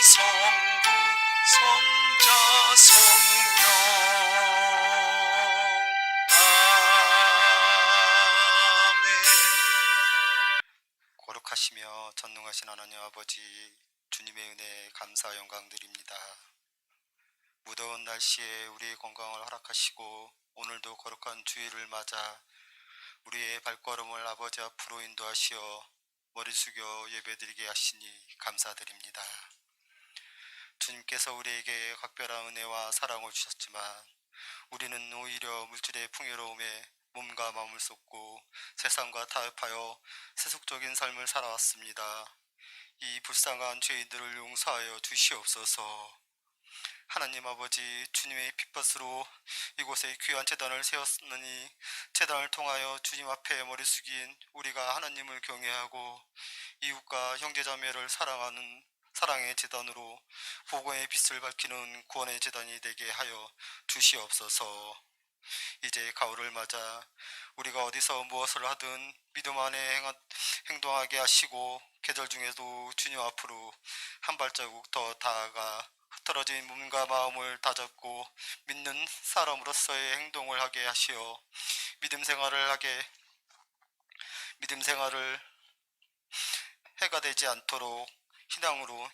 성부 성자 성령 아멘. 거룩하시며 전능하신 하나님 아버지, 주님의 은혜에 감사 영광 드립니다. 무더운 날씨에 우리의 건강을 허락하시고 오늘도 거룩한 주일을 맞아 우리의 발걸음을 아버지 앞으로 인도하시어 머리 숙여 예배드리게 하시니 감사드립니다. 주님께서 우리에게 각별한 은혜와 사랑을 주셨지만 우리는 오히려 물질의 풍요로움에 몸과 마음을 쏟고 세상과 타협하여 세속적인 삶을 살아왔습니다. 이 불쌍한 죄인들을 용서하여 주시옵소서. 하나님 아버지, 주님의 핏밭으로 이곳에 귀한 제단을 세웠으니 제단을 통하여 주님 앞에 머리 숙인 우리가 하나님을 경외하고 이웃과 형제자매를 사랑하는 사랑의 제단으로 복음의 빛을 밝히는 구원의 제단이 되게 하여 주시옵소서. 이제 가을을 맞아 우리가 어디서 무엇을 하든 믿음 안에 행동하게 하시고 계절 중에도 주님 앞으로 한 발자국 더 다가가 흐트러진 몸과 마음을 다잡고 믿는 사람으로서의 행동을 하게 하시어 믿음 생활을 해가 되지 않도록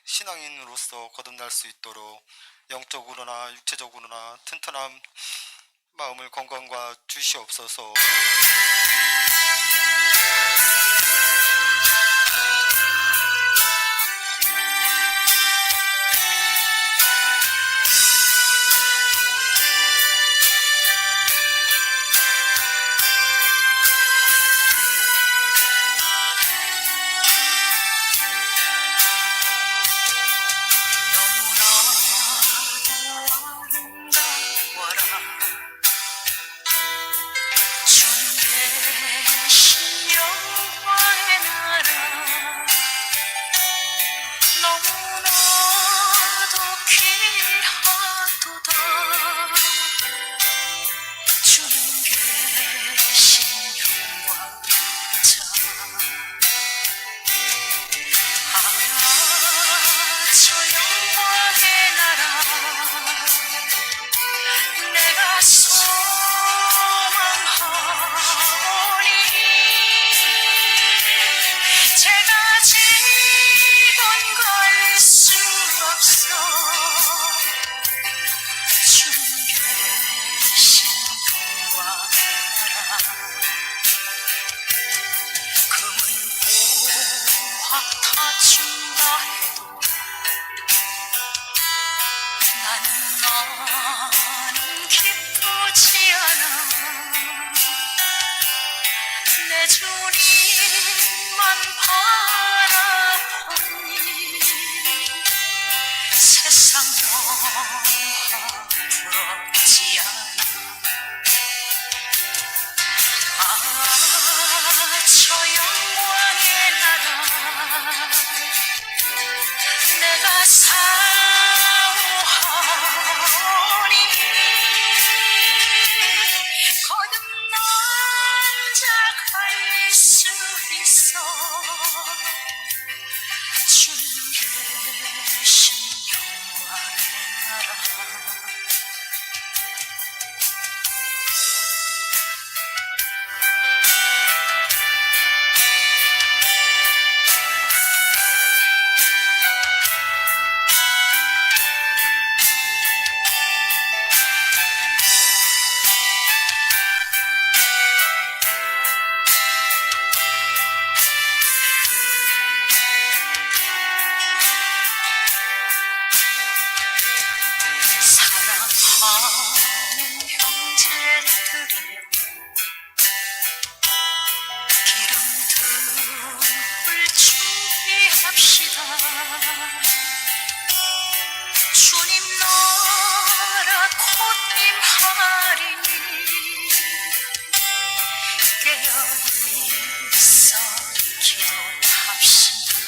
신앙인으로서 거듭날 수 있도록 영적으로나 육체적으로나 튼튼한 마음을 건강과 주시옵소서. 나는 기쁘지 않아. 내 주님만 바라보니 세상 영화 부럽지 않아. 저 영광의 나라 내가 사모하니 거듭난 자 갈 수 있어. 주님 계신 영광의 나라. 사랑하는 형제들이여 기름등을 준비합시다. 주님 나라 곧 임하리니 깨어있어 기도합시다.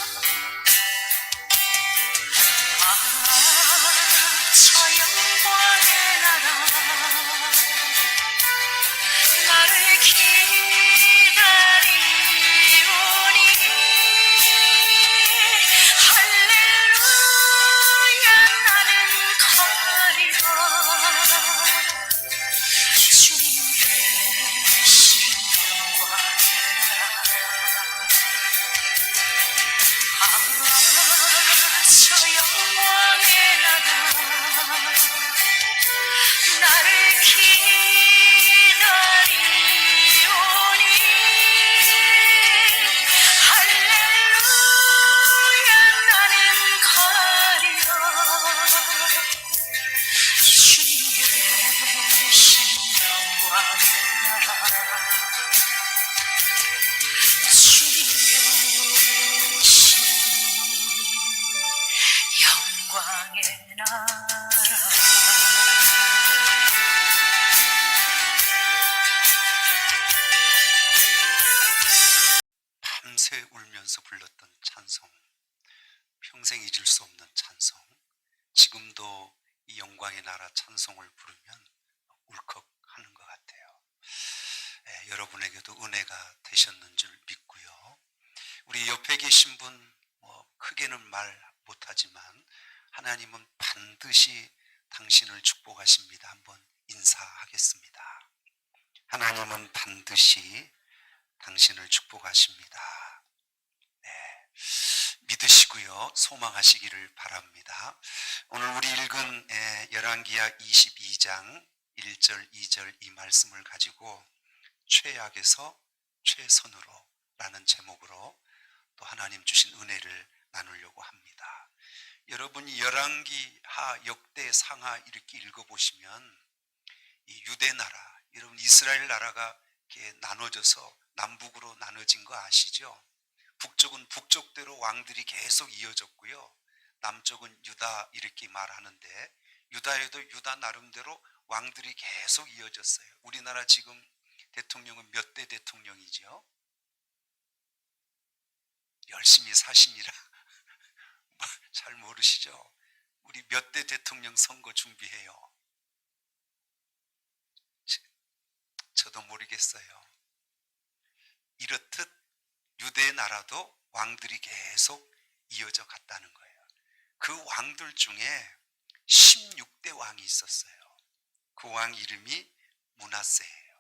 저 영광의 나라 나를 기다리오니 할렐루야 울면서 불렀던 찬송, 평생 잊을 수 없는 찬송, 지금도 이 영광의 나라 찬송을 부르면 울컥하는 것 같아요. 여러분에게도 은혜가 되셨는 줄 믿고요. 우리 옆에 계신 분 크게는 말 못하지만 하나님은 반드시 당신을 축복하십니다. 한번 인사하겠습니다. 하나님은 반드시 당신을 축복하십니다. 네, 믿으시고요, 소망하시기를 바랍니다. 오늘 우리 읽은 열왕기하 22장 1절 2절 이 말씀을 가지고 최악에서 최선으로 라는 제목으로 또 하나님 주신 은혜를 나누려고 합니다. 여러분이 열왕기하, 역대, 상하 이렇게 읽어보시면 이 유대 나라, 여러분 이스라엘 나라가 이렇게 나눠져서 남북으로 나눠진 거 아시죠? 북쪽은 북쪽대로 왕들이 계속 이어졌고요, 남쪽은 유다 이렇게 말하는데, 유다에도 유다 나름대로 왕들이 계속 이어졌어요. 우리나라 지금 대통령은 몇 대 대통령이죠? 열심히 사시니라 잘 모르시죠? 우리 몇 대 대통령 선거 준비해요? 저도 모르겠어요. 이렇듯 유대 나라도 왕들이 계속 이어져 갔다는 거예요. 그 왕들 중에 16대 왕이 있었어요. 그 왕 이름이 므낫세예요.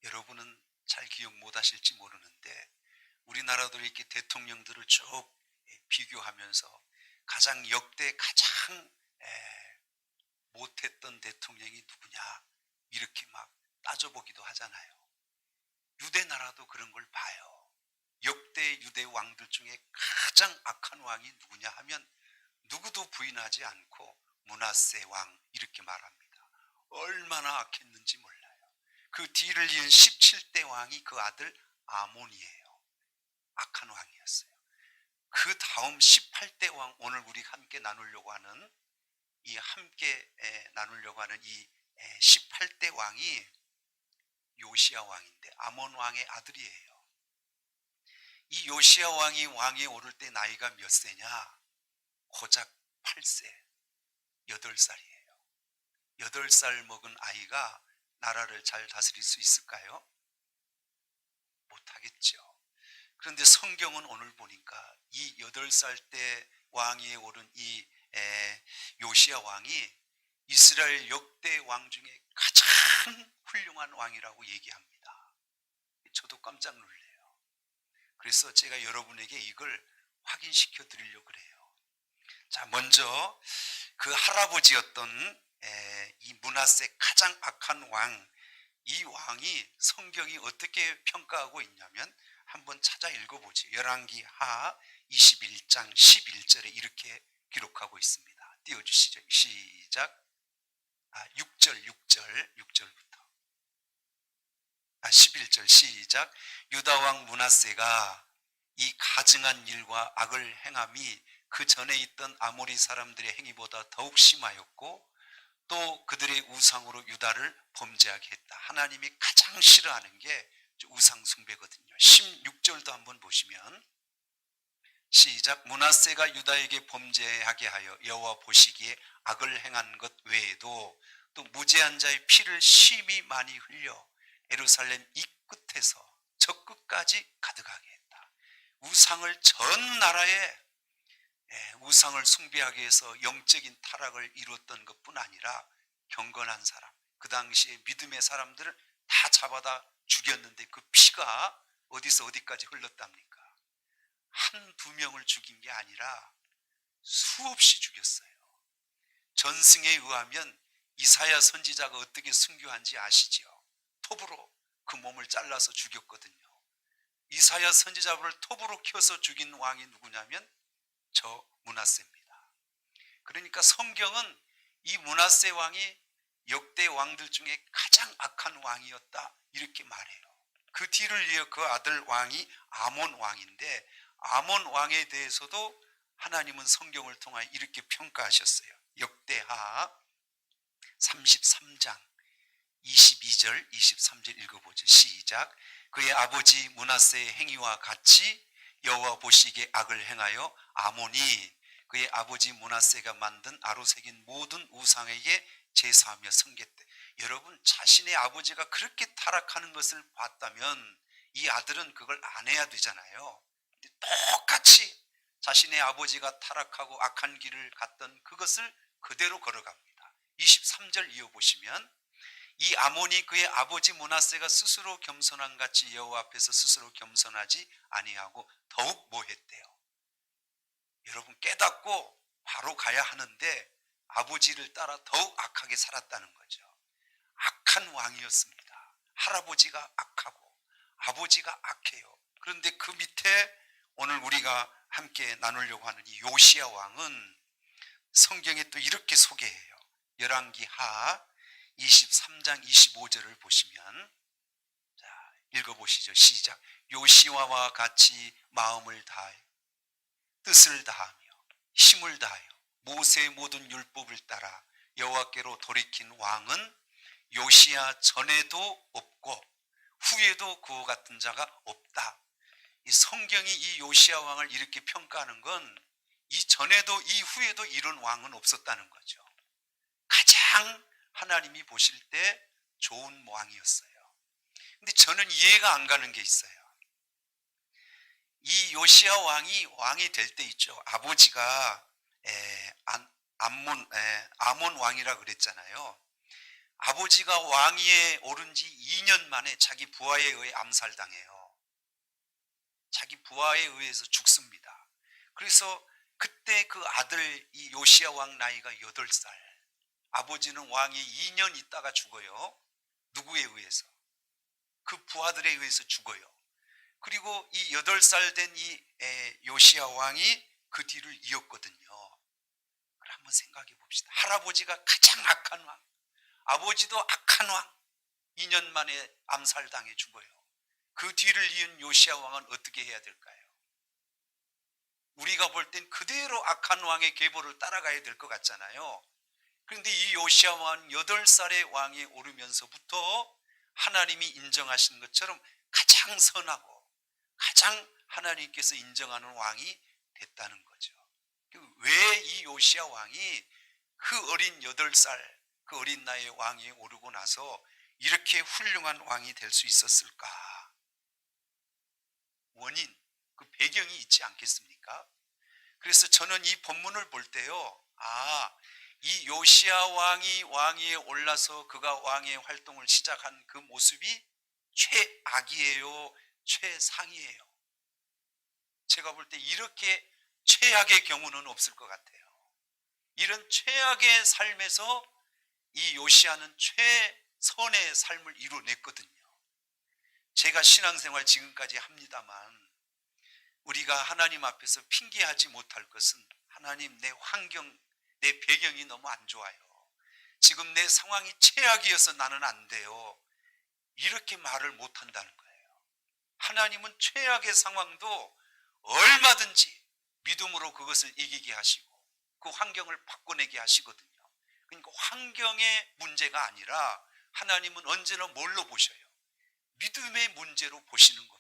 여러분은 잘 기억 못 하실지 모르는데 우리나라도 이렇게 대통령들을 쭉 비교하면서 가장 역대 가장 못했던 대통령이 누구냐 이렇게 막 따져보기도 하잖아요. 유대 나라도 그런 걸 봐요. 역대 유대 왕들 중에 가장 악한 왕이 누구냐 하면 누구도 부인하지 않고 므낫세 왕 이렇게 말합니다. 얼마나 악했는지 몰라요. 그 뒤를 이은 17대 왕이 그 아들 아몬이에요. 악한 왕이었어요. 그 다음 18대 왕, 오늘 우리 함께 나누려고 하는 이 18대 왕이 요시야 왕인데 아몬 왕의 아들이에요. 이 요시야 왕이 왕위에 오를 때 나이가 몇 세냐? 고작 8세, 8살이에요. 8살 먹은 아이가 나라를 잘 다스릴 수 있을까요? 못하겠죠. 그런데 성경은 오늘 보니까 이 8살 때 왕위에 오른 이 요시야 왕이 이스라엘 역대 왕 중에 가장 훌륭한 왕이라고 얘기합니다. 저도 깜짝 놀래요. 그래서 제가 여러분에게 이걸 확인시켜 드리려고 그래요. 자, 먼저 그 할아버지였던 이 므낫세 가장 악한 왕, 이 왕이 성경이 어떻게 평가하고 있냐면 한번 찾아 읽어보죠. 열왕기하 21장 11절에 이렇게 기록하고 있습니다. 띄워주시죠. 시작. 6절부터 11절 시작. 유다왕 므낫세가 이 가증한 일과 악을 행함이 그 전에 있던 아모리 사람들의 행위보다 더욱 심하였고 또 그들의 우상으로 유다를 범죄하게 했다. 하나님이 가장 싫어하는 게 우상 숭배거든요. 16절도 한번 보시면 시작. 므낫세가 유다에게 범죄하게 하여 여호와 보시기에 악을 행한 것 외에도 또 무죄한 자의 피를 심히 많이 흘려 예루살렘 이 끝에서 저 끝까지 가득하게 했다. 우상을 전 나라에 우상을 숭배하기 위해서 영적인 타락을 이루었던 것뿐 아니라 경건한 사람, 그 당시에 믿음의 사람들을 다 잡아다 죽였는데 그 피가 어디서 어디까지 흘렀답니까? 한두 명을 죽인 게 아니라 수없이 죽였어요. 전승에 의하면 이사야 선지자가 어떻게 순교한지 아시지요? 톱으로 그 몸을 잘라서 죽였거든요. 이사야 선지자를 톱으로 켜서 죽인 왕이 누구냐면 저 므낫세입니다. 그러니까 성경은 이 므낫세 왕이 역대 왕들 중에 가장 악한 왕이었다 이렇게 말해요. 그 뒤를 이어 그 아들 왕이 아몬 왕인데 아몬 왕에 대해서도 하나님은 성경을 통하여 이렇게 평가하셨어요. 역대하 33장 22절 23절 읽어보죠. 시작. 그의 아버지 므낫세의 행위와 같이 여호와 보시기에 악을 행하여 아몬이 그의 아버지 므낫세가 만든 아로새긴 모든 우상에게 제사하며 섬겼대. 여러분, 자신의 아버지가 그렇게 타락하는 것을 봤다면 이 아들은 그걸 안 해야 되잖아요. 근데 똑같이 자신의 아버지가 타락하고 악한 길을 갔던 그것을 그대로 걸어갑니다. 23절 이어보시면 이 아몬이 그의 아버지 므낫세가 스스로 겸손한 같이 여호와 앞에서 스스로 겸손하지 아니하고 더욱 뭐 했대요? 여러분, 깨닫고 바로 가야 하는데 아버지를 따라 더욱 악하게 살았다는 거죠. 악한 왕이었습니다. 할아버지가 악하고 아버지가 악해요. 그런데 그 밑에 오늘 우리가 함께 나누려고 하는 이 요시야 왕은 성경에 또 이렇게 소개해요. 열왕기하 23장 25절을 보시면, 자, 읽어보시죠. 시작. 요시야와 같이 마음을 다하여 뜻을 다하며 힘을 다하여 모세의 모든 율법을 따라 여호와께로 돌이킨 왕은 요시야 전에도 없고 후에도 그와 같은 자가 없다. 이 성경이 이 요시야 왕을 이렇게 평가하는 건 이 전에도 이 후에도 이런 왕은 없었다는 거죠. 가장 하나님이 보실 때 좋은 왕이었어요. 근데 저는 이해가 안 가는 게 있어요. 이 요시야 왕이 될 때 있죠. 아버지가 아몬 왕이라 그랬잖아요. 아버지가 왕위에 오른 지 2년 만에 자기 부하에 의해 암살당해요. 자기 부하에 의해서 죽습니다. 그래서 그때 그 아들 이 요시야 왕 나이가 8살. 아버지는 왕이 2년 있다가 죽어요. 누구에 의해서? 그 부하들에 의해서 죽어요. 그리고 이 8살 된 이 요시야 왕이 그 뒤를 이었거든요. 그걸 한번 생각해 봅시다. 할아버지가 가장 악한 왕, 아버지도 악한 왕, 2년 만에 암살당해 죽어요. 그 뒤를 이은 요시야 왕은 어떻게 해야 될까요? 우리가 볼 땐 그대로 악한 왕의 계보를 따라가야 될 것 같잖아요. 그런데 이 요시야 왕은 8살의 왕에 오르면서부터 하나님이 인정하신 것처럼 가장 선하고 가장 하나님께서 인정하는 왕이 됐다는 거죠. 왜 이 요시야 왕이 그 어린 8살, 그 어린 나이의 왕이 오르고 나서 이렇게 훌륭한 왕이 될 수 있었을까? 원인, 그 배경이 있지 않겠습니까? 그래서 저는 이 본문을 볼 때요, 이 요시야 왕이 왕위에 올라서 그가 왕의 활동을 시작한 그 모습이 최악이에요, 최상이에요? 제가 볼 때 이렇게 최악의 경우는 없을 것 같아요. 이런 최악의 삶에서 이 요시야는 최선의 삶을 이루어냈거든요. 제가 신앙생활 지금까지 합니다만 우리가 하나님 앞에서 핑계하지 못할 것은, 하나님, 내 환경, 내 배경이 너무 안 좋아요. 지금 내 상황이 최악이어서 나는 안 돼요. 이렇게 말을 못한다는 거예요. 하나님은 최악의 상황도 얼마든지 믿음으로 그것을 이기게 하시고 그 환경을 바꿔내게 하시거든요. 그러니까 환경의 문제가 아니라 하나님은 언제나 뭘로 보셔요? 믿음의 문제로 보시는 겁니다.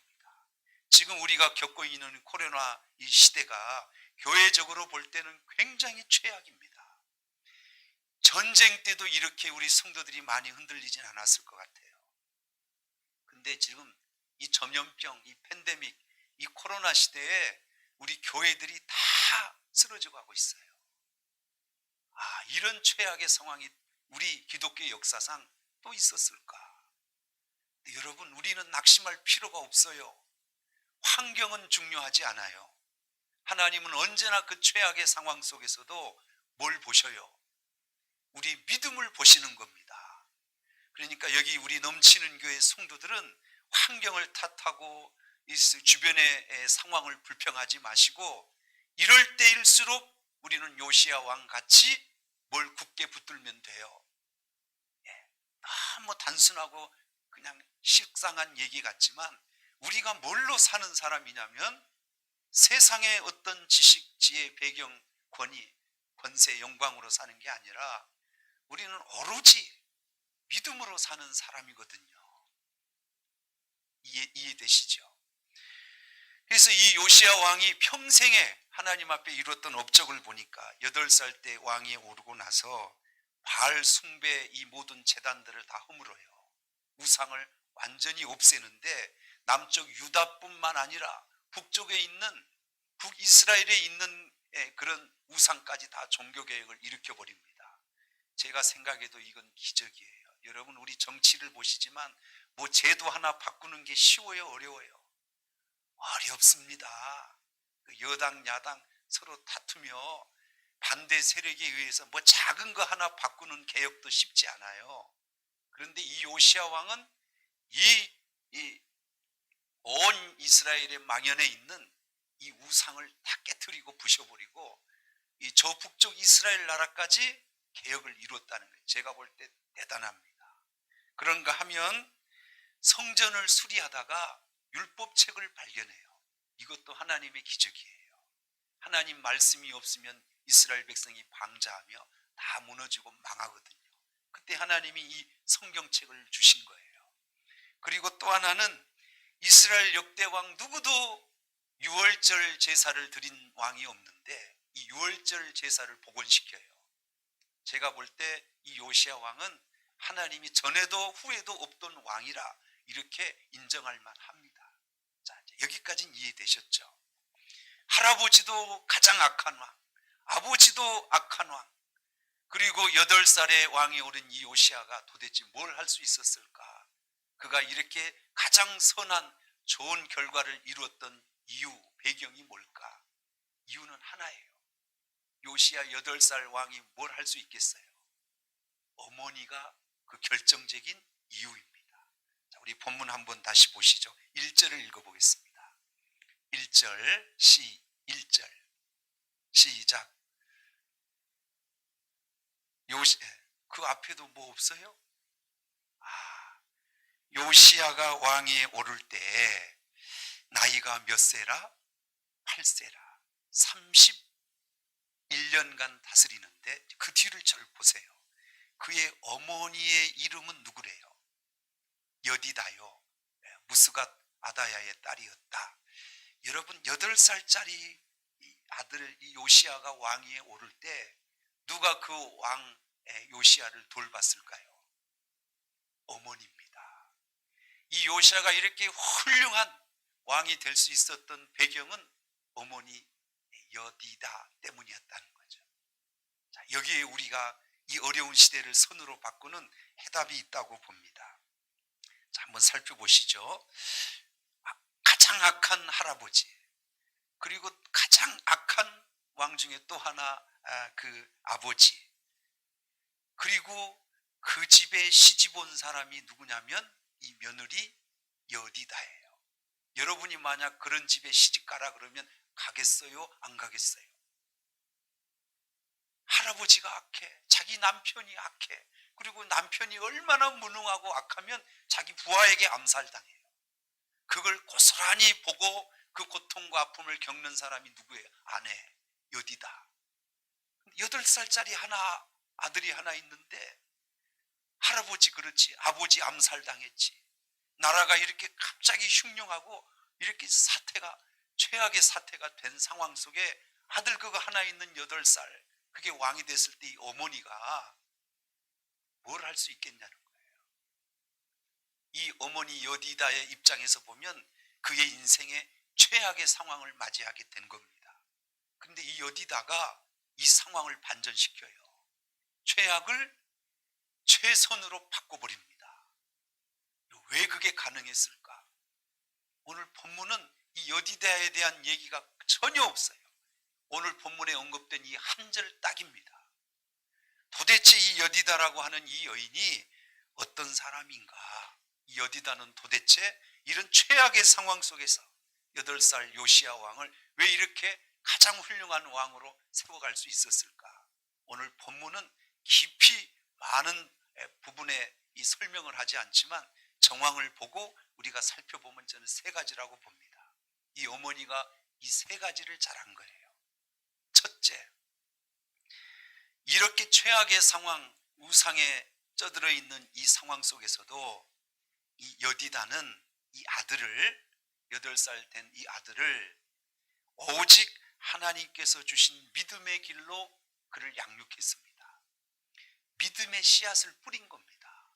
지금 우리가 겪고 있는 코로나 이 시대가 교회적으로 볼 때는 굉장히 최악입니다. 전쟁 때도 이렇게 우리 성도들이 많이 흔들리진 않았을 것 같아요. 근데 지금 이 전염병, 이 팬데믹, 이 코로나 시대에 우리 교회들이 다 쓰러져 가고 있어요. 이런 최악의 상황이 우리 기독교 역사상 또 있었을까? 여러분, 우리는 낙심할 필요가 없어요. 환경은 중요하지 않아요. 하나님은 언제나 그 최악의 상황 속에서도 뭘 보셔요? 우리 믿음을 보시는 겁니다. 그러니까 여기 우리 넘치는 교회 성도들은 환경을 탓하고 주변의 상황을 불평하지 마시고, 이럴 때일수록 우리는 요시야 왕 같이 뭘 굳게 붙들면 돼요. 너무 단순하고 그냥 식상한 얘기 같지만 우리가 뭘로 사는 사람이냐면 세상의 어떤 지식, 지혜, 배경, 권위, 권세, 영광으로 사는 게 아니라 우리는 오로지 믿음으로 사는 사람이거든요. 이해되시죠? 그래서 이 요시야 왕이 평생에 하나님 앞에 이뤘던 업적을 보니까 8살 때 왕위에 오르고 나서 바알 숭배 이 모든 제단들을 다 허물어요. 우상을 완전히 없애는데 남쪽 유다뿐만 아니라 북쪽에 있는 북이스라엘에 있는 그런 우상까지 다 종교개혁을 일으켜버립니다. 제가 생각해도 이건 기적이에요. 여러분, 우리 정치를 보시지만 뭐 제도 하나 바꾸는 게 쉬워요, 어려워요? 어렵습니다. 여당 야당 서로 다투며 반대 세력에 의해서 뭐 작은 거 하나 바꾸는 개혁도 쉽지 않아요. 그런데 이 요시야 왕은 온 이스라엘의 망연에 있는 이 우상을 다 깨트리고 부셔버리고 이 저 북쪽 이스라엘 나라까지 개혁을 이뤘다는 거예요. 제가 볼 때 대단합니다. 그런가 하면 성전을 수리하다가 율법책을 발견해요. 이것도 하나님의 기적이에요. 하나님 말씀이 없으면 이스라엘 백성이 방자하며 다 무너지고 망하거든요. 그때 하나님이 이 성경책을 주신 거예요. 그리고 또 하나는 이스라엘 역대 왕 누구도 유월절 제사를 드린 왕이 없는데 이 유월절 제사를 복원시켜요. 제가 볼 때 이 요시야 왕은 하나님이 전에도 후에도 없던 왕이라 이렇게 인정할 만합니다. 자, 여기까지는 이해되셨죠? 할아버지도 가장 악한 왕, 아버지도 악한 왕, 그리고 8살의 왕이 오른 이 요시야가 도대체 뭘 할 수 있었을까? 그가 이렇게 가장 선한 좋은 결과를 이루었던 이유, 배경이 뭘까? 이유는 하나예요. 요시야 8살 왕이 뭘 할 수 있겠어요? 어머니가 그 결정적인 이유입니다. 자, 우리 본문 한번 다시 보시죠. 1절을 읽어보겠습니다. 1절, 1절 시작. 그 앞에도 뭐 없어요? 요시야가 왕위에 오를 때 나이가 몇 세라? 8세라. 31년간 다스리는데 그 뒤를 잘 보세요. 그의 어머니의 이름은 누구래요? 여디다요. 무스갓 아다야의 딸이었다. 여러분, 8살짜리 아들 이 요시야가 왕위에 오를 때 누가 그 왕 요시야를 돌봤을까요? 어머니입니다. 이 요시야가 이렇게 훌륭한 왕이 될 수 있었던 배경은 어머니 여디다 때문이었다는 거죠. 자, 여기에 우리가 이 어려운 시대를 선으로 바꾸는 해답이 있다고 봅니다. 자, 한번 살펴보시죠. 가장 악한 할아버지, 그리고 가장 악한 왕 중에 또 하나 그 아버지, 그리고 그 집에 시집 온 사람이 누구냐면 이 며느리 여디다예요. 여러분이 만약 그런 집에 시집 가라 그러면 가겠어요? 안 가겠어요? 할아버지가 악해, 자기 남편이 악해, 그리고 남편이 얼마나 무능하고 악하면 자기 부하에게 암살당해요. 그걸 고스란히 보고 그 고통과 아픔을 겪는 사람이 누구예요? 아내 여디다. 8살짜리 아들이 하나 있는데 할아버지 그렇지, 아버지 암살당했지, 나라가 이렇게 갑자기 흉흉하고 이렇게 최악의 사태가 된 상황 속에 아들 그거 하나 있는 8살, 그게 왕이 됐을 때 이 어머니가 뭘 할 수 있겠냐는 거예요. 이 어머니 여디다의 입장에서 보면 그의 인생의 최악의 상황을 맞이하게 된 겁니다. 그런데 이 여디다가 이 상황을 반전시켜요. 최악을 최선으로 바꿔버립니다. 왜 그게 가능했을까? 오늘 본문은 이 여디다에 대한 얘기가 전혀 없어요. 오늘 본문에 언급된 이 한 절 딱입니다. 도대체 이 여디다라고 하는 이 여인이 어떤 사람인가? 이 여디다는 도대체 이런 최악의 상황 속에서 8살 요시야 왕을 왜 이렇게 가장 훌륭한 왕으로 세워갈 수 있었을까? 오늘 본문은 깊이 많은 부분에 이 설명을 하지 않지만 정황을 보고 우리가 살펴보면 저는 3가지라고 봅니다. 이 어머니가 이 3가지를 잘한 거예요. 첫째, 이렇게 최악의 상황, 우상에 쩌들어 있는 이 상황 속에서도 이 여디다는 이 아들을 8살 된 이 아들을 오직 하나님께서 주신 믿음의 길로 그를 양육했습니다. 믿음의 씨앗을 뿌린 겁니다.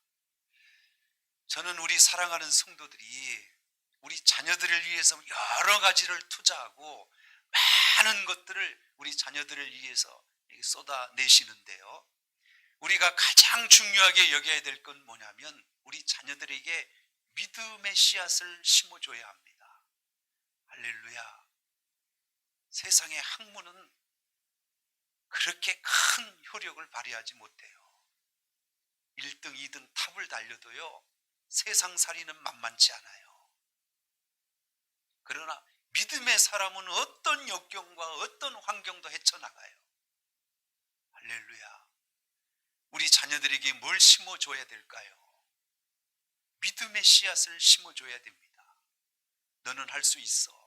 저는 우리 사랑하는 성도들이 우리 자녀들을 위해서 여러 가지를 투자하고 많은 것들을 우리 자녀들을 위해서 쏟아내시는데요. 우리가 가장 중요하게 여겨야 될 건 뭐냐면 우리 자녀들에게 믿음의 씨앗을 심어줘야 합니다. 할렐루야. 세상의 학문은 그렇게 큰 효력을 발휘하지 못해요. 1등, 2등 탑을 달려도요, 세상살이는 만만치 않아요. 그러나 믿음의 사람은 어떤 역경과 어떤 환경도 헤쳐나가요. 할렐루야. 우리 자녀들에게 뭘 심어줘야 될까요? 믿음의 씨앗을 심어줘야 됩니다. 너는 할 수 있어.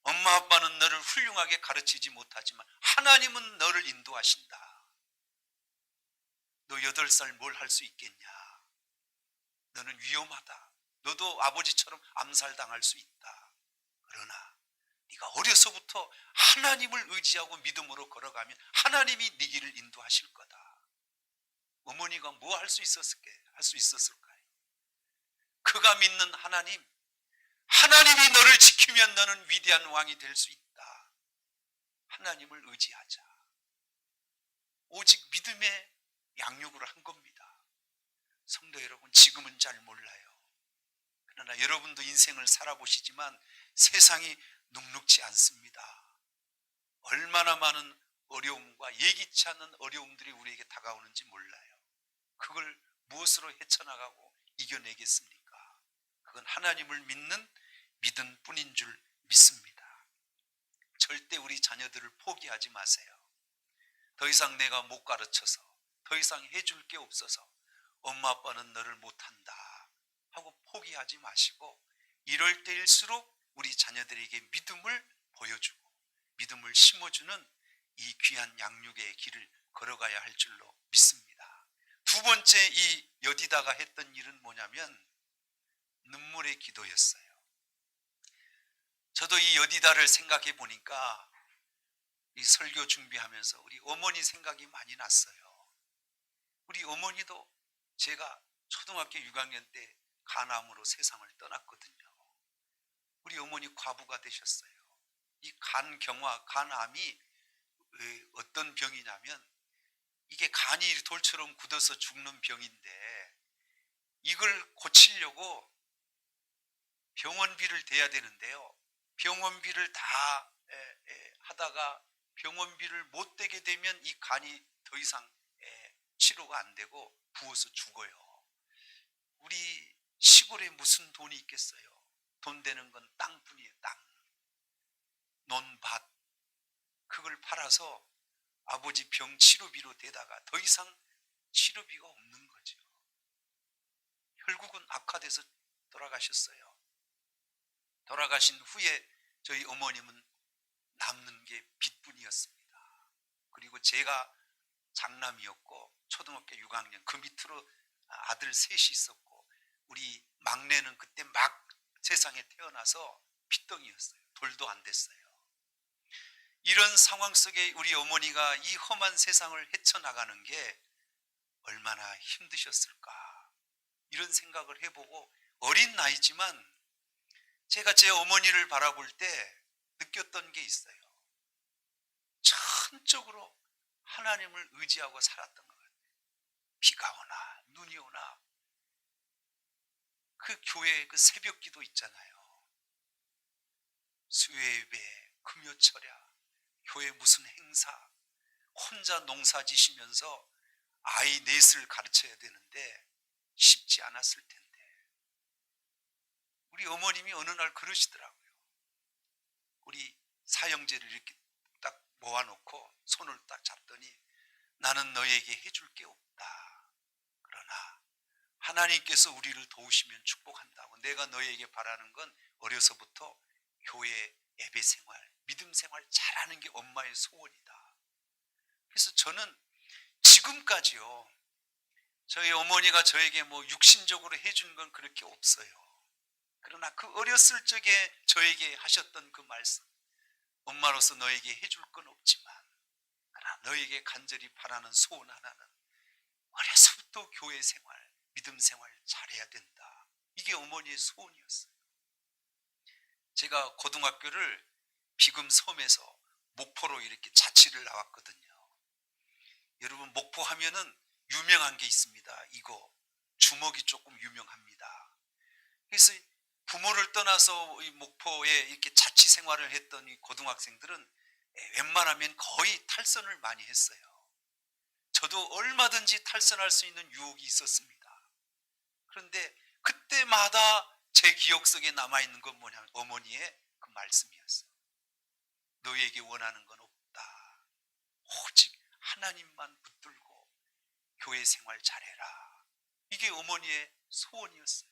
엄마 아빠는 너를 훌륭하게 가르치지 못하지만 하나님은 너를 인도하신다. 너 8살 뭘 할 수 있겠냐? 너는 위험하다. 너도 아버지처럼 암살당할 수 있다. 그러나 네가 어려서부터 하나님을 의지하고 믿음으로 걸어가면 하나님이 네 길을 인도하실 거다. 어머니가 뭐 할 수 있었을까요? 그가 믿는 하나님, 하나님이 너를 지키면 너는 위대한 왕이 될 수 있다. 하나님을 의지하자. 오직 믿음의 양육을 한 겁니다. 성도 여러분, 지금은 잘 몰라요. 그러나 여러분도 인생을 살아보시지만 세상이 눅눅지 않습니다. 얼마나 많은 어려움과 예기치 않은 어려움들이 우리에게 다가오는지 몰라요. 그걸 무엇으로 헤쳐나가고 이겨내겠습니까? 그건 하나님을 믿는 믿음뿐인 줄 믿습니다. 절대 우리 자녀들을 포기하지 마세요. 더 이상 내가 못 가르쳐서, 더 이상 해줄 게 없어서 엄마 아빠는 너를 못한다 하고 포기하지 마시고, 이럴 때일수록 우리 자녀들에게 믿음을 보여주고 믿음을 심어주는 이 귀한 양육의 길을 걸어가야 할 줄로 믿습니다. 두 번째, 이 여디다가 했던 일은 뭐냐면 눈물의 기도였어요. 저도 이 여디다를 생각해 보니까 이 설교 준비하면서 우리 어머니 생각이 많이 났어요. 우리 어머니도 제가 초등학교 6학년 때 간암으로 세상을 떠났거든요. 우리 어머니 과부가 되셨어요. 이 간경화, 간암이 어떤 병이냐면 이게 간이 돌처럼 굳어서 죽는 병인데 이걸 고치려고 병원비를 대야 되는데요. 병원비를 다 하다가 병원비를 못 대게 되면 이 간이 더 이상 치료가 안 되고 부어서 죽어요. 우리 시골에 무슨 돈이 있겠어요? 돈 되는 건 땅뿐이에요. 땅, 논밭. 그걸 팔아서 아버지 병 치료비로 대다가 더 이상 치료비가 없는 거죠. 결국은 악화돼서 돌아가셨어요. 돌아가신 후에 저희 어머님은 남는 게 빚뿐이었습니다. 그리고 제가 장남이었고 초등학교 6학년, 그 밑으로 아들 셋이 있었고 우리 막내는 그때 막 세상에 태어나서 핏덩이였어요. 돌도 안 됐어요. 이런 상황 속에 우리 어머니가 이 험한 세상을 헤쳐나가는 게 얼마나 힘드셨을까, 이런 생각을 해보고 어린 나이지만 제가 제 어머니를 바라볼 때 느꼈던 게 있어요. 전적으로 하나님을 의지하고 살았던 것 같아요. 비가 오나 눈이 오나 그 교회 그 새벽 기도 있잖아요. 수요예배, 금요철야, 교회 무슨 행사, 혼자 농사 지시면서 아이 넷을 가르쳐야 되는데 쉽지 않았을 텐데 우리 어머님이 어느 날 그러시더라고요. 우리 사형제를 이렇게 딱 모아놓고 손을 딱 잡더니 나는 너에게 해줄 게 없다. 그러나 하나님께서 우리를 도우시면 축복한다고. 내가 너에게 바라는 건 어려서부터 교회 예배 생활, 믿음 생활 잘하는 게 엄마의 소원이다. 그래서 저는 지금까지요, 저희 어머니가 저에게 뭐 육신적으로 해준 건 그렇게 없어요. 그러나 그 어렸을 적에 저에게 하셨던 그 말씀, 엄마로서 너에게 해줄 건 없지만 그러나 너에게 간절히 바라는 소원 하나는 어려서부터 교회 생활, 믿음 생활 잘해야 된다. 이게 어머니의 소원이었어요. 제가 고등학교를 비금 섬에서 목포로 이렇게 자취를 나왔거든요. 여러분, 목포 하면은 유명한 게 있습니다. 이거 주먹이 조금 유명합니다. 그래서 부모를 떠나서 이 목포에 이렇게 자취 생활을 했던 이 고등학생들은 웬만하면 거의 탈선을 많이 했어요. 저도 얼마든지 탈선할 수 있는 유혹이 있었습니다. 그런데 그때마다 제 기억 속에 남아있는 건 뭐냐면 어머니의 그 말씀이었어요. 너에게 원하는 건 없다. 오직 하나님만 붙들고 교회 생활 잘해라. 이게 어머니의 소원이었어요.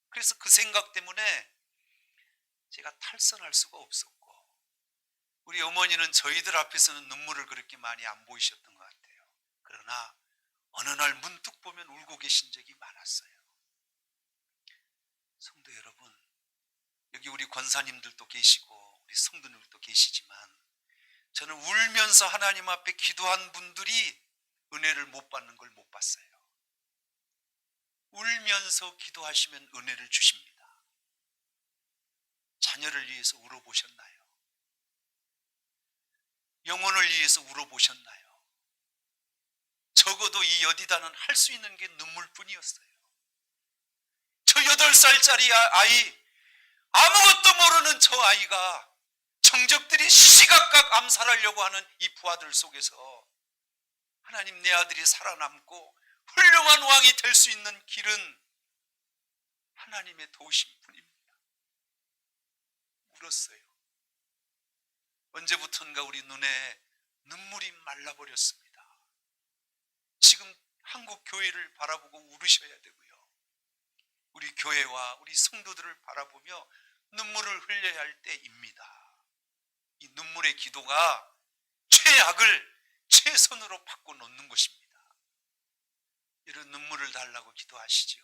그래서 그 생각 때문에 제가 탈선할 수가 없었고, 우리 어머니는 저희들 앞에서는 눈물을 그렇게 많이 안 보이셨던 것 같아요. 그러나 어느 날 문득 보면 울고 계신 적이 많았어요. 성도 여러분, 여기 우리 권사님들도 계시고 우리 성도님들도 계시지만 저는 울면서 하나님 앞에 기도한 분들이 은혜를 못 받는 걸 못 봤어요. 울면서 기도하시면 은혜를 주십니다. 자녀를 위해서 울어보셨나요? 영혼을 위해서 울어보셨나요? 적어도 이 여디다는 할 수 있는 게 눈물뿐이었어요. 저 8살짜리 아이, 아무것도 모르는 저 아이가 정적들이 시시각각 암살하려고 하는 이 부하들 속에서 하나님, 내 아들이 살아남고 훌륭한 왕이 될 수 있는 길은 하나님의 도우심뿐입니다. 울었어요. 언제부턴가 우리 눈에 눈물이 말라버렸습니다. 지금 한국 교회를 바라보고 울으셔야 되고요. 우리 교회와 우리 성도들을 바라보며 눈물을 흘려야 할 때입니다. 이 눈물의 기도가 최악을 최선으로 바꿔놓는 것입니다. 이런 눈물을 달라고 기도하시지요.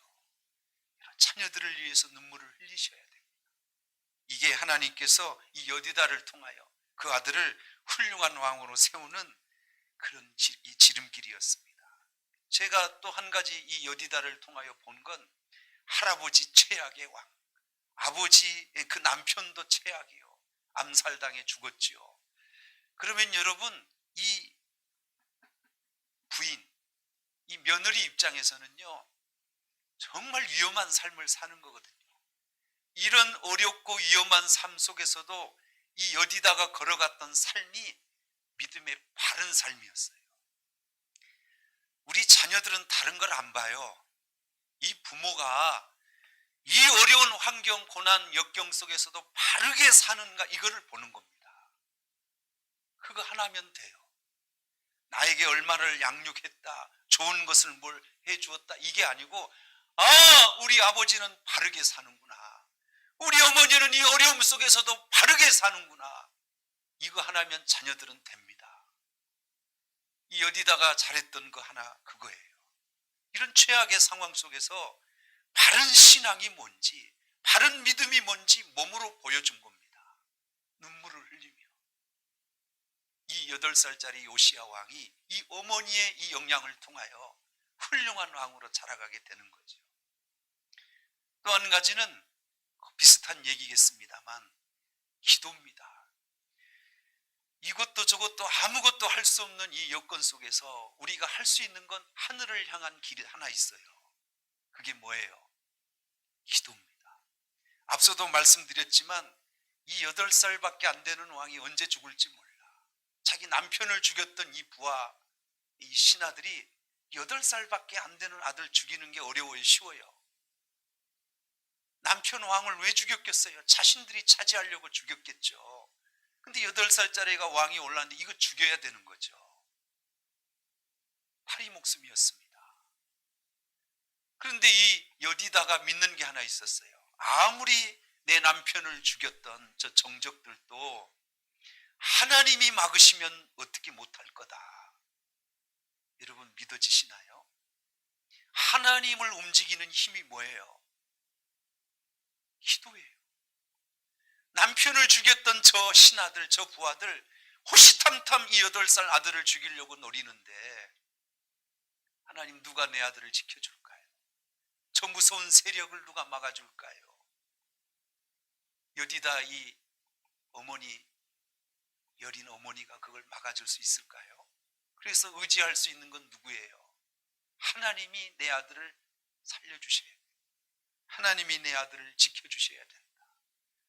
자녀들을 위해서 눈물을 흘리셔야 됩니다. 이게 하나님께서 이 여디다를 통하여 그 아들을 훌륭한 왕으로 세우는 그런 지름길이었습니다. 제가 또 한 가지 이 여디다를 통하여 본 건 할아버지 최악의 왕, 아버지 그 남편도 최악이요, 암살당해 죽었지요. 그러면 여러분, 이 부인, 이 며느리 입장에서는요, 정말 위험한 삶을 사는 거거든요. 이런 어렵고 위험한 삶 속에서도 이 여디다가 걸어갔던 삶이 믿음의 바른 삶이었어요. 우리 자녀들은 다른 걸 안 봐요. 이 부모가 이 어려운 환경, 고난, 역경 속에서도 바르게 사는가, 이거를 보는 겁니다. 그거 하나면 돼요. 나에게 얼마를 양육했다, 좋은 것을 뭘 해주었다, 이게 아니고, 우리 아버지는 바르게 사는구나, 우리 어머니는 이 어려움 속에서도 바르게 사는구나, 이거 하나면 자녀들은 됩니다. 이 어디다가 잘했던 거 하나, 그거예요. 이런 최악의 상황 속에서 바른 신앙이 뭔지, 바른 믿음이 뭔지 몸으로 보여준 겁니다. 눈물을 흘리며. 이 8살짜리 요시야 왕이 이 어머니의 이 영향을 통하여 훌륭한 왕으로 자라가게 되는 거죠. 또 한 가지는 비슷한 얘기겠습니다만 기도입니다. 이것도 저것도 아무것도 할 수 없는 이 여건 속에서 우리가 할 수 있는 건 하늘을 향한 길이 하나 있어요. 그게 뭐예요? 기도입니다. 앞서도 말씀드렸지만 이 8살밖에 안 되는 왕이 언제 죽을지 몰라. 자기 남편을 죽였던 이 부하, 이 신하들이 8살밖에 안 되는 아들 죽이는 게 어려워요, 쉬워요? 남편 왕을 왜 죽였겠어요? 자신들이 차지하려고 죽였겠죠. 근데 8살짜리가 왕이 올랐는데 이거 죽여야 되는 거죠. 파리 목숨이었습니다. 그런데 이 여디다가 믿는 게 하나 있었어요. 아무리 내 남편을 죽였던 저 정적들도 하나님이 막으시면 어떻게 못할 거다. 여러분, 믿어지시나요? 하나님을 움직이는 힘이 뭐예요? 기도예요. 남편을 죽였던 저 신하들, 저 부하들 호시탐탐 이 8살 아들을 죽이려고 노리는데 하나님, 누가 내 아들을 지켜줄까요? 저 무서운 세력을 누가 막아줄까요? 여디다 이 어머니, 여린 어머니가 그걸 막아줄 수 있을까요? 그래서 의지할 수 있는 건 누구예요? 하나님이 내 아들을 살려주셔야 돼요. 하나님이 내 아들을 지켜주셔야 된다.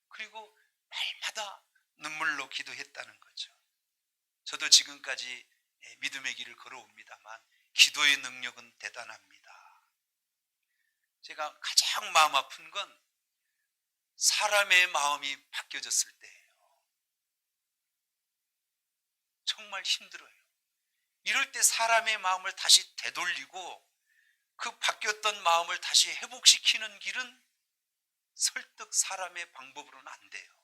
그리고 날마다 눈물로 기도했다는 거죠. 저도 지금까지 믿음의 길을 걸어옵니다만 기도의 능력은 대단합니다. 제가 가장 마음 아픈 건 사람의 마음이 바뀌어졌을 때예요. 정말 힘들어요. 이럴 때 사람의 마음을 다시 되돌리고 그 바뀌었던 마음을 다시 회복시키는 길은 설득 사람의 방법으로는 안 돼요.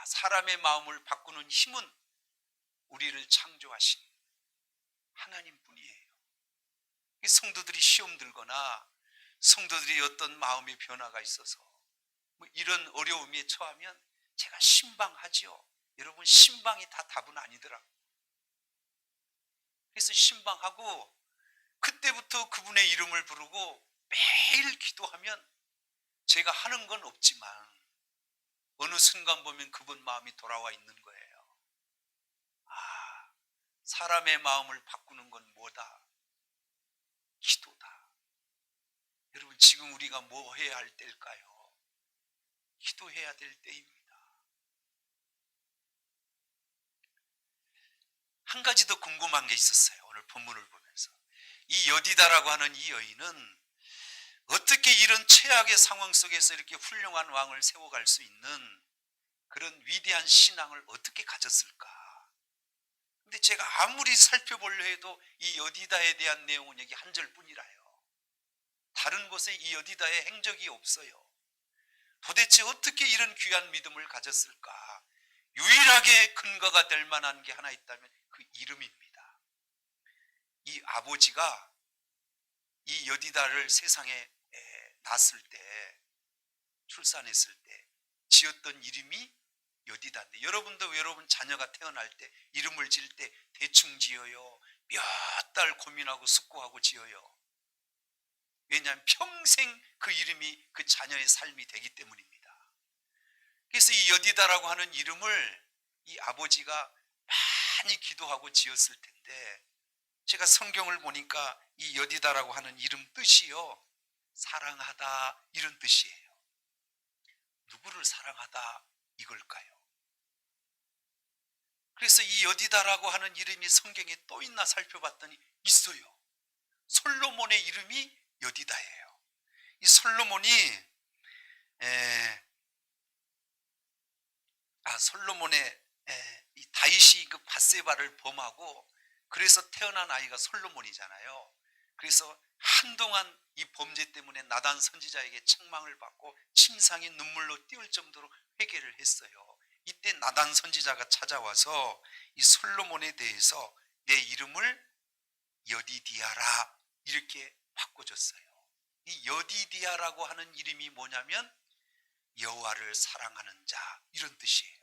사람의 마음을 바꾸는 힘은 우리를 창조하신 하나님뿐이에요. 성도들이 시험 들거나 성도들이 어떤 마음의 변화가 있어서 이런 어려움에 처하면 제가 신방하지요. 여러분, 신방이 다 답은 아니더라고요. 그래서 신방하고 그때부터 그분의 이름을 부르고 매일 기도하면 제가 하는 건 없지만 어느 순간 보면 그분 마음이 돌아와 있는 거예요. 사람의 마음을 바꾸는 건 뭐다? 기도다. 여러분, 지금 우리가 뭐 해야 할 때일까요? 기도해야 될 때입니다. 한 가지 더 궁금한 게 있었어요. 오늘 본문을 보면서 이 여디다라고 하는 이 여인은 어떻게 이런 최악의 상황 속에서 이렇게 훌륭한 왕을 세워갈 수 있는 그런 위대한 신앙을 어떻게 가졌을까? 근데 제가 아무리 살펴보려 해도 이 여디다에 대한 내용은 여기 한 절뿐이라요. 다른 곳에 이 여디다의 행적이 없어요. 도대체 어떻게 이런 귀한 믿음을 가졌을까? 유일하게 근거가 될 만한 게 하나 있다면 그 이름입니다. 이 아버지가 이 여디다를 세상에 낳았을 때, 출산했을 때 지었던 이름이 여디다인데, 여러분도 여러분 자녀가 태어날 때 이름을 지을 때 대충 지어요? 몇 달 고민하고 숙고하고 지어요? 왜냐하면 평생 그 이름이 그 자녀의 삶이 되기 때문입니다. 그래서 이 여디다라고 하는 이름을 이 아버지가 많이 기도하고 지었을 텐데, 제가 성경을 보니까 이 여디다라고 하는 이름 뜻이요, 사랑하다, 이런 뜻이에요. 누구를 사랑하다 이걸까요? 그래서 이 여디다라고 하는 이름이 성경에 또 있나 살펴봤더니 있어요. 솔로몬의 이름이 여디다예요. 이 솔로몬이 솔로몬의 이 다윗이 그 밧세바를 범하고 그래서 태어난 아이가 솔로몬이잖아요. 그래서 한동안 이 범죄 때문에 나단 선지자에게 책망을 받고 침상에 눈물로 띄울 정도로 회개를 했어요. 이때 나단 선지자가 찾아와서 이 솔로몬에 대해서 내 이름을 여디디아라 이렇게 바꿔줬어요. 이 여디디아라고 하는 이름이 뭐냐면 여호와를 사랑하는 자, 이런 뜻이에요.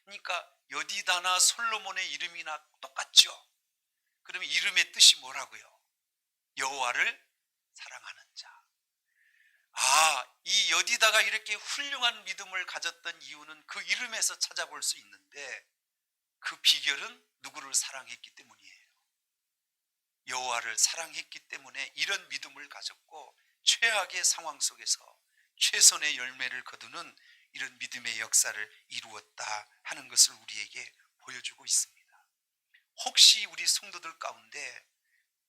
그러니까 여디다나 솔로몬의 이름이나 똑같죠. 그러면 이름의 뜻이 뭐라고요? 여호와를 사랑하는 자. 이 여디다가 이렇게 훌륭한 믿음을 가졌던 이유는 그 이름에서 찾아볼 수 있는데, 그 비결은 누구를 사랑했기 때문이에요. 여호와를 사랑했기 때문에 이런 믿음을 가졌고, 최악의 상황 속에서 최선의 열매를 거두는 이런 믿음의 역사를 이루었다 하는 것을 우리에게 보여주고 있습니다. 혹시 우리 성도들 가운데,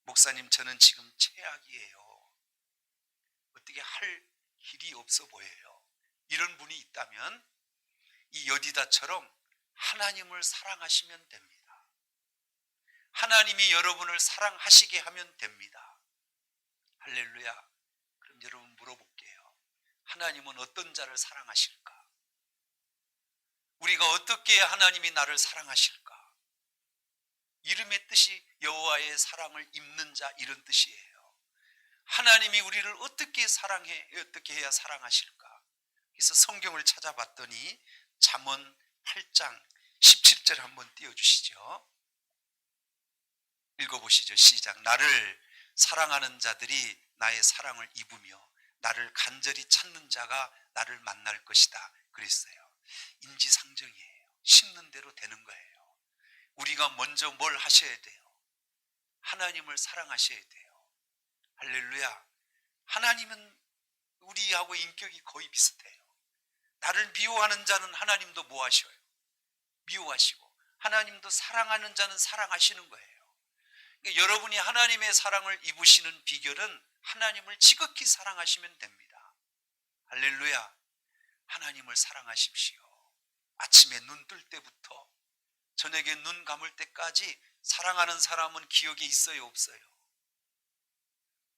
목사님 저는 지금 최악이에요, 어떻게 할 길이 없어 보여요, 이런 분이 있다면 이 여디다처럼 하나님을 사랑하시면 됩니다. 하나님이 여러분을 사랑하시게 하면 됩니다. 할렐루야. 그럼 여러분 물어볼게요. 하나님은 어떤 자를 사랑하실까? 우리가 어떻게 해야 하나님이 나를 사랑하실까? 이름의 뜻이 여호와의 사랑을 입는 자, 이런 뜻이에요. 하나님이 우리를 어떻게 어떻게 해야 사랑하실까? 그래서 성경을 찾아봤더니 잠언 8장 17절 한번 띄워주시죠. 읽어보시죠. 시작. 나를 사랑하는 자들이 나의 사랑을 입으며 나를 간절히 찾는 자가 나를 만날 것이다 그랬어요. 인지상정이에요. 심는 대로 되는 거예요. 우리가 먼저 뭘 하셔야 돼요? 하나님을 사랑하셔야 돼요. 할렐루야. 하나님은 우리하고 인격이 거의 비슷해요. 나를 미워하는 자는 하나님도 뭐 하셔요? 미워하시고, 하나님도 사랑하는 자는 사랑하시는 거예요. 그러니까 여러분이 하나님의 사랑을 입으시는 비결은 하나님을 지극히 사랑하시면 됩니다. 할렐루야. 하나님을 사랑하십시오. 아침에 눈 뜰 때부터 저녁에 눈 감을 때까지 사랑하는 사람은 기억에 있어요, 없어요?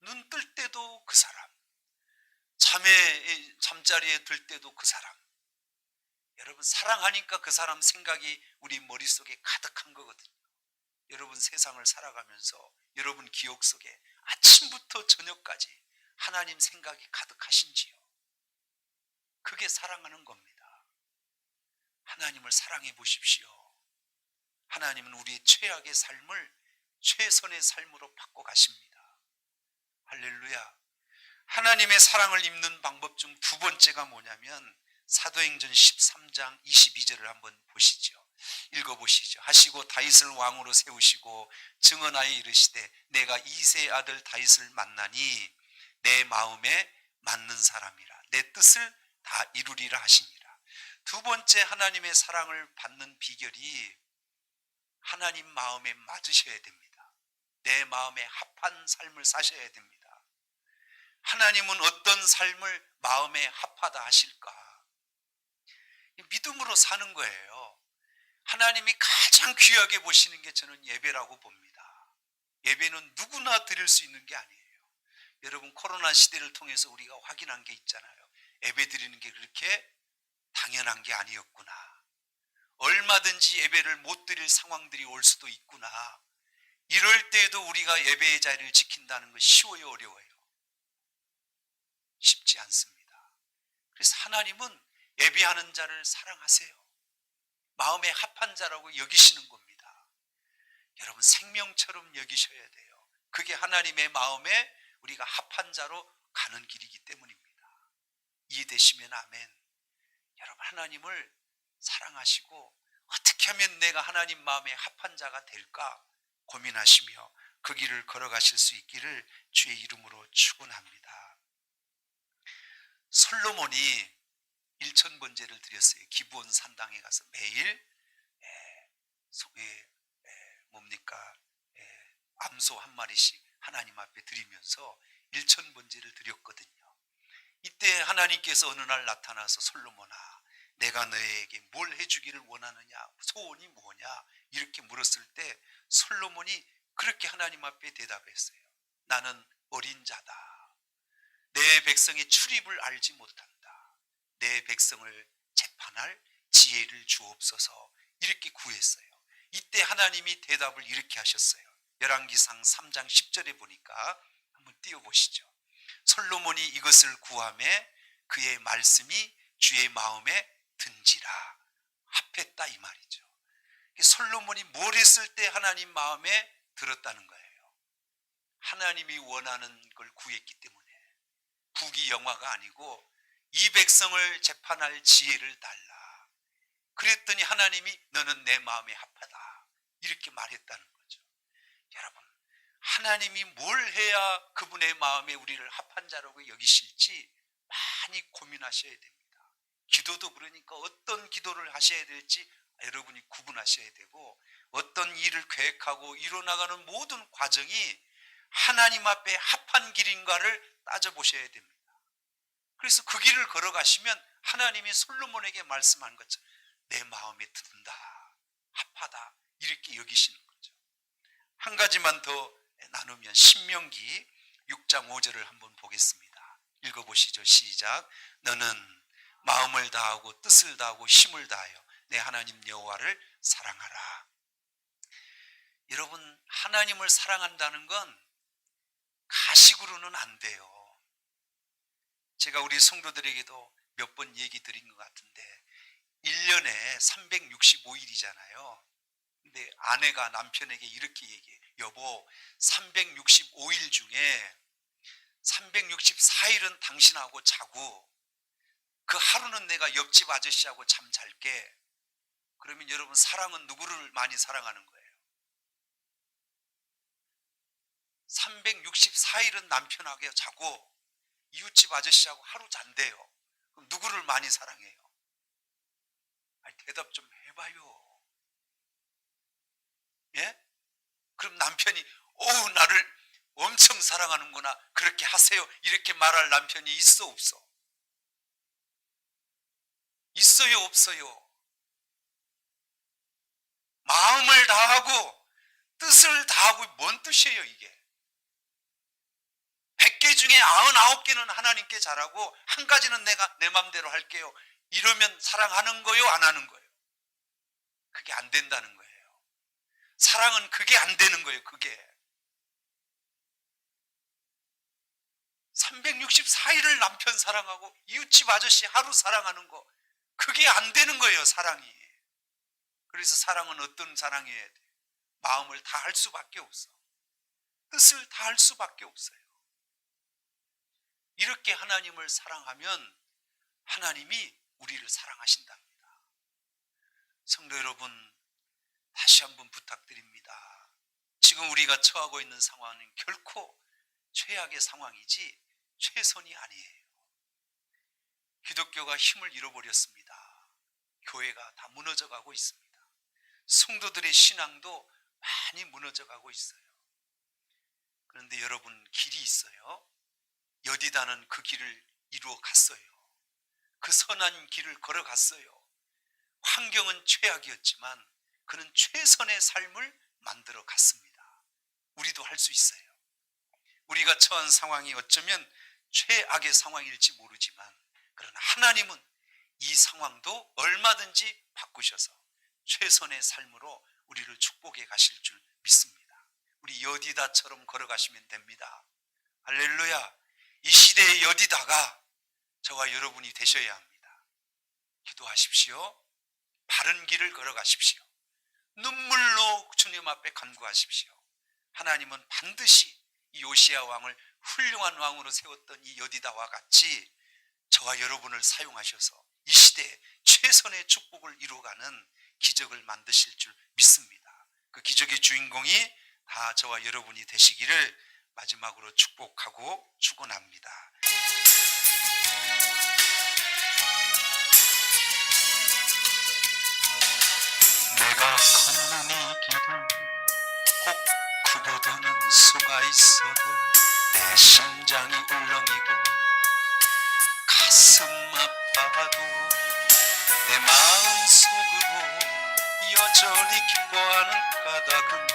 눈 뜰 때도 그 사람, 잠자리에 들 때도 그 사람. 여러분, 사랑하니까 그 사람 생각이 우리 머릿속에 가득한 거거든요. 여러분 세상을 살아가면서 여러분 기억 속에 아침부터 저녁까지 하나님 생각이 가득하신지요? 그게 사랑하는 겁니다. 하나님을 사랑해 보십시오. 하나님은 우리의 최악의 삶을 최선의 삶으로 바꿔 가십니다. 할렐루야. 하나님의 사랑을 입는 방법 중 두 번째가 뭐냐면 사도행전 13장 22절을 한번 보시죠. 읽어보시죠. 하시고 다윗을 왕으로 세우시고 증언하여 이르시되 내가 이새의 아들 다윗을 만나니 내 마음에 맞는 사람이라 내 뜻을 다 이루리라 하시니라. 두 번째 하나님의 사랑을 받는 비결이 하나님 마음에 맞으셔야 됩니다. 내 마음에 합한 삶을 사셔야 됩니다. 하나님은 어떤 삶을 마음에 합하다 하실까? 믿음으로 사는 거예요. 하나님이 가장 귀하게 보시는 게 저는 예배라고 봅니다. 예배는 누구나 드릴 수 있는 게 아니에요. 여러분 코로나 시대를 통해서 우리가 확인한 게 있잖아요. 예배 드리는 게 그렇게 당연한 게 아니었구나. 얼마든지 예배를 못 드릴 상황들이 올 수도 있구나. 이럴 때에도 우리가 예배의 자리를 지킨다는 건 쉬워요, 어려워요? 쉽지 않습니다. 그래서 하나님은 예배하는 자를 사랑하세요. 마음에 합한 자라고 여기시는 겁니다. 여러분 생명처럼 여기셔야 돼요. 그게 하나님의 마음에 우리가 합한 자로 가는 길이기 때문입니다. 이해되시면 아멘. 여러분 하나님을 사랑하시고 어떻게 하면 내가 하나님 마음에 합한 자가 될까 고민하시며 그 길을 걸어가실 수 있기를 주의 이름으로 축원합니다. 솔로몬이 1000번제를 드렸어요. 기브온 산당에 가서 매일 암소 한 마리씩 하나님 앞에 드리면서 1000번제를 드렸거든요. 이때 하나님께서 어느 날 나타나서 솔로몬아 내가 너에게 뭘 해주기를 원하느냐 소원이 뭐냐 이렇게 물었을 때 솔로몬이 그렇게 하나님 앞에 대답했어요. 나는 어린 자다. 내 백성의 출입을 알지 못한다. 내 백성을 재판할 지혜를 주옵소서 이렇게 구했어요. 이때 하나님이 대답을 이렇게 하셨어요. 열왕기상 3장 10절에 보니까 한번 띄워보시죠. 솔로몬이 이것을 구하매 그의 말씀이 주의 마음에 든지라 합했다 이 말이죠. 솔로몬이 뭘 했을 때 하나님 마음에 들었다는 거예요. 하나님이 원하는 걸 구했기 때문에 부귀영화가 아니고 이 백성을 재판할 지혜를 달라. 그랬더니 하나님이 너는 내 마음에 합하다 이렇게 말했다는 거죠. 여러분 하나님이 뭘 해야 그분의 마음에 우리를 합한 자라고 여기실지 많이 고민하셔야 됩니다. 기도도 그러니까 어떤 기도를 하셔야 될지 여러분이 구분하셔야 되고 어떤 일을 계획하고 이뤄나가는 모든 과정이 하나님 앞에 합한 길인가를 따져보셔야 됩니다. 그래서 그 길을 걸어가시면 하나님이 솔로몬에게 말씀한 것처럼 내 마음에 든다, 합하다 이렇게 여기시는 거죠. 한 가지만 더 나누면 신명기 6장 5절을 한번 보겠습니다. 읽어보시죠. 시작. 너는 마음을 다하고 뜻을 다하고 힘을 다하여 내 하나님 여호와를 사랑하라. 여러분 하나님을 사랑한다는 건 가식으로는 안 돼요. 제가 우리 성도들에게도 몇 번 얘기 드린 것 같은데 1년에 365일이잖아요. 근데 아내가 남편에게 이렇게 얘기해요. 여보, 365일 중에 364일은 당신하고 자고 그 하루는 내가 옆집 아저씨하고 잠 잘게. 그러면 여러분, 사랑은 누구를 많이 사랑하는 거예요? 364일은 남편하고 자고 이웃집 아저씨하고 하루 잔대요. 그럼 누구를 많이 사랑해요? 아니, 대답 좀 해봐요. 예? 그럼 남편이 나를 엄청 사랑하는구나, 그렇게 하세요, 이렇게 말할 남편이 있어 없어? 있어요 없어요? 마음을 다하고 뜻을 다하고 뭔 뜻이에요 이게? 100개 중에 99개는 하나님께 잘하고 한 가지는 내가 내 맘대로 할게요. 이러면 사랑하는 거요, 안 하는 거예요? 그게 안 된다는 거예요. 사랑은 그게 안 되는 거예요. 그게 364일을 남편 사랑하고 이웃집 아저씨 하루 사랑하는 거, 그게 안 되는 거예요, 사랑이. 그래서 사랑은 어떤 사랑이어야 돼? 마음을 다할 수밖에 없어. 뜻을 다할 수밖에 없어요. 이렇게 하나님을 사랑하면 하나님이 우리를 사랑하신답니다. 성도 여러분, 다시 한번 부탁드립니다. 지금 우리가 처하고 있는 상황은 결코 최악의 상황이지 최선이 아니에요. 기독교가 힘을 잃어버렸습니다. 교회가 다 무너져 가고 있습니다. 성도들의 신앙도 많이 무너져 가고 있어요. 그런데 여러분, 길이 있어요. 여디다는 그 길을 이루어 갔어요. 그 선한 길을 걸어갔어요. 환경은 최악이었지만 그는 최선의 삶을 만들어 갔습니다. 우리도 할 수 있어요. 우리가 처한 상황이 어쩌면 최악의 상황일지 모르지만, 그러나 하나님은 이 상황도 얼마든지 바꾸셔서 최선의 삶으로 우리를 축복해 가실 줄 믿습니다. 우리 여디다처럼 걸어가시면 됩니다. 할렐루야. 이 시대의 여디다가 저와 여러분이 되셔야 합니다. 기도하십시오. 바른 길을 걸어가십시오. 눈물로 주님 앞에 간구하십시오. 하나님은 반드시 이 요시야 왕을 훌륭한 왕으로 세웠던 이 여디다와 같이 저와 여러분을 사용하셔서 이 시대에 최선의 축복을 이루어가는 기적을 만드실 줄 믿습니다. 그 기적의 주인공이 다 저와 여러분이 되시기를 마지막으로 축복하고 축원합니다. 내가 걷는 이 길을 혹 굽어드는 수가 있어도 내 심장이 울렁이고 가슴 아파도 내 마음속으로 여전히 기뻐하는 까닭은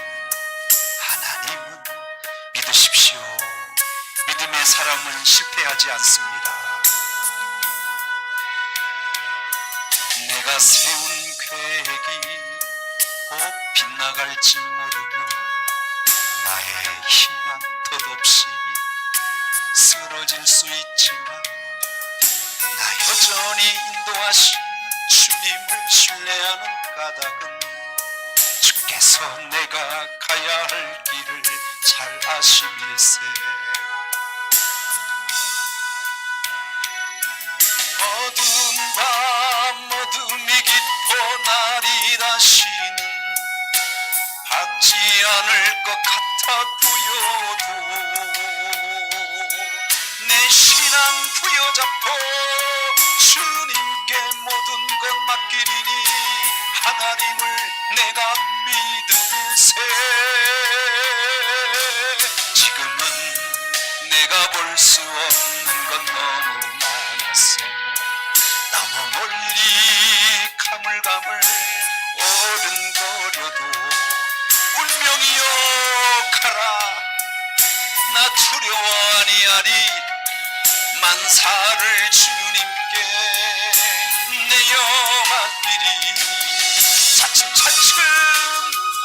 하나님은 믿으십시오. 믿음의 사람은 실패하지 않습니다. 내가 세운 계획이 꼭 빗나갈지 모르며 나의 힘만 덧없이 쓰러질 수 있지만 나 여전히 인도하신 주님을 신뢰하는 까닭은 주께서 내가 가야 할 길을 잘 아심일세. 어두운 밤 어둠이 깊어 날이 다시는 밝지 않을 것 같아 보여도 내 신앙 부여잡고 주님께 모든 것 맡기리니 하나님을 내가 믿으세. 지금은 내가 볼 수 없는 건 너무 많았어. 너무 멀리 가물가물 어른거려도 운명이여 가라. 나 두려워하니 아니 만사를 주님께 내어 맡기리. 차츰차츰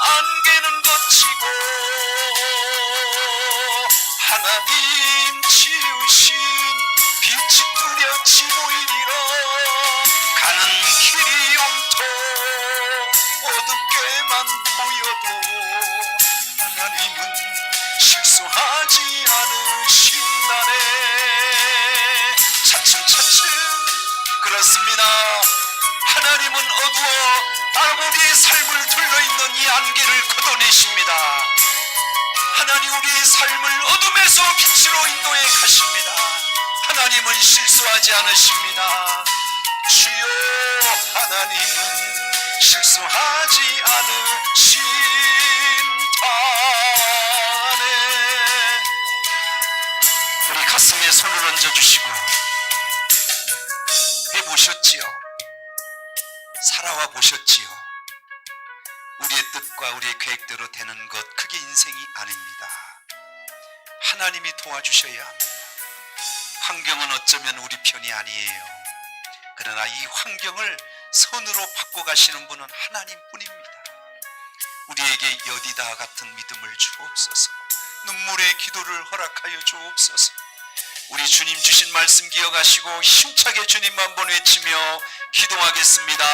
안개는 걷히고 하나님 지으신 빛이 뚜렷이 보이리라. 가는 길이 온통 어둡게만 보여도 하나님은 실수하지 않으신다네. 차츰차츰 그렇습니다. 하나님은 어두워 아무리 삶을 둘러있는 이 안개를 걷어내십니다. 하나님 우리의 삶을 어둠에서 빛으로 인도해 가십니다. 하나님은 실수하지 않으십니다. 주여, 하나님은 실수하지 않으신다네. 우리 가슴에 손을 얹어주시고 해보셨지요? 살아와 보셨지요? 우리의 뜻과 우리의 계획대로 되는 것, 그게 인생이 아닙니다. 하나님이 도와주셔야 합니다. 환경은 어쩌면 우리 편이 아니에요. 그러나 이 환경을 선으로 바꿔가시는 분은 하나님뿐입니다. 우리에게 여디다 같은 믿음을 주옵소서. 눈물의 기도를 허락하여 주옵소서. 우리 주님 주신 말씀 기억하시고 힘차게 주님 한번 외치며 기도하겠습니다.